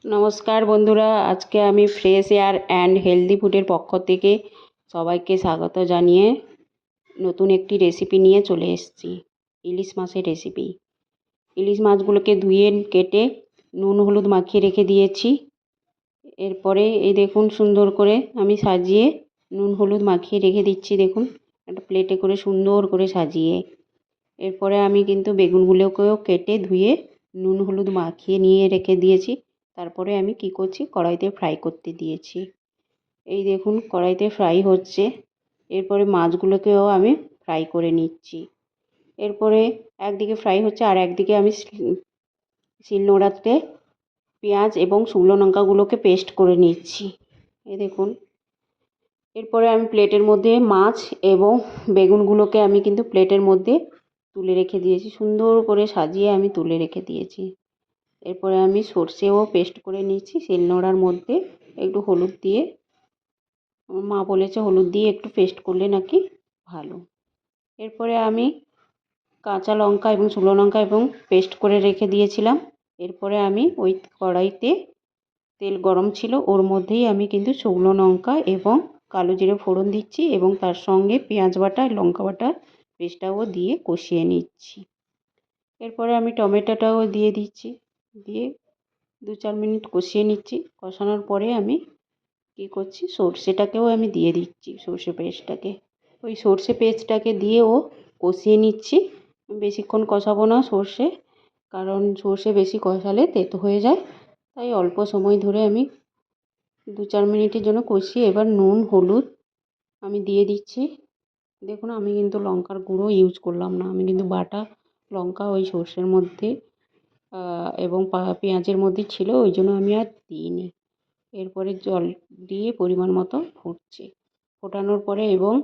নমস্কার বন্ধুরা, আজকে আমি ফ্রেশ এয়ার অ্যান্ড হেলদি ফুডের পক্ষ থেকে সবাইকে স্বাগত জানিয়ে নতুন একটি রেসিপি নিয়ে চলে এসেছি। ইলিশ মাছের রেসিপি। ইলিশ মাছগুলোকে ধুয়ে কেটে নুন হলুদ মাখিয়ে রেখে দিয়েছি। এরপরে এই দেখুন সুন্দর করে আমি সাজিয়ে নুন হলুদ মাখিয়ে রেখে দিচ্ছি। দেখুন একটা প্লেটে করে সুন্দর করে সাজিয়ে। এরপরে আমি কিন্তু বেগুনগুলোকেও কেটে ধুয়ে নুন হলুদ মাখিয়ে নিয়ে রেখে দিয়েছি। তারপরে আমি কি করছি, কড়াইতে ফ্রাই করতে দিয়েছি। এই দেখুন কড়াইতে ফ্রাই হচ্ছে। এরপরে মাছগুলোকেও আমি ফ্রাই করে নিচ্ছি। এরপরে একদিকে ফ্রাই হচ্ছে আর একদিকে আমি শিলনোড়াতে পেঁয়াজ এবং শুকনো লঙ্কাগুলোকে পেস্ট করে নিচ্ছি। এই দেখুন এরপরে আমি প্লেটের মধ্যে মাছ এবং বেগুনগুলোকে আমি কিন্তু প্লেটের মধ্যে তুলে রেখে দিয়েছি। সুন্দর করে সাজিয়ে আমি তুলে রেখে দিয়েছি। এরপরে আমি সর্ষেও পেস্ট করে নিচ্ছি শিলনোড়ার মধ্যে একটু হলুদ দিয়ে। আমার মা বলেছে হলুদ দিয়ে একটু পেস্ট করলে নাকি ভালো। এরপরে আমি কাঁচা লঙ্কা এবং শুকনো লঙ্কা এবং পেস্ট করে রেখে দিয়েছিলাম। এরপরে আমি ওই কড়াইতে তেল গরম ছিল, ওর মধ্যেই আমি কিন্তু শুকনো লঙ্কা এবং কালো জিরে ফোড়ন দিচ্ছি এবং তার সঙ্গে পেঁয়াজ বাটা লঙ্কা বাটা পেস্টটাও দিয়ে কষিয়ে নিচ্ছি। এরপরে আমি টমেটোটাও দিয়ে দিচ্ছি, দিয়ে 2-4 মিনিট কষিয়ে নিচ্ছি। কষানোর পরে আমি কী করছি, সর্ষেটাকেও আমি দিয়ে দিচ্ছি, সর্ষে পেস্টটাকে। ওই সর্ষে পেস্টটাকে দিয়েও কষিয়ে নিচ্ছি। বেশিক্ষণ কষাবো না সর্ষে, কারণ সর্ষে বেশি কষালে তেতো হয়ে যায়। তাই অল্প সময় ধরে আমি 2-4 মিনিটের জন্য কষিয়ে এবার নুন হলুদ আমি দিয়ে দিচ্ছি। দেখুন আমি কিন্তু লঙ্কার গুঁড়ো ইউজ করলাম না, আমি কিন্তু বাটা লঙ্কা ওই সর্ষের মধ্যে এবং পেঁয়াজের মধ্যে ছিল, ওই জন্য আমি আর দিইনি। এরপরে জল দিয়ে পরিমাণ মতো ফুটছে। ফোটানোর পরে এবং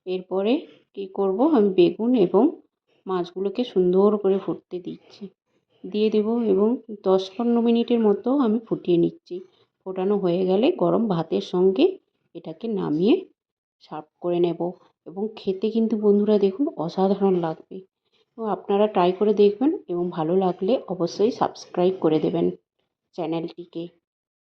এরপরে কী করব, আমি বেগুন এবং মাছগুলোকে সুন্দর করে ফুটতে দিচ্ছি, দিয়ে দেবো এবং 10-15 মিনিটের মতো আমি ফুটিয়ে নিচ্ছি। ফোটানো হয়ে গেলে গরম ভাতের সঙ্গে এটাকে নামিয়ে সার্ভ করে নেব এবং খেতে কিন্তু বন্ধুরা দেখুন অসাধারণ লাগবে। তো আপনারা ট্রাই করে দেখবেন এবং ভালো লাগলে অবশ্যই সাবস্ক্রাইব করে দেবেন চ্যানেলটিকে।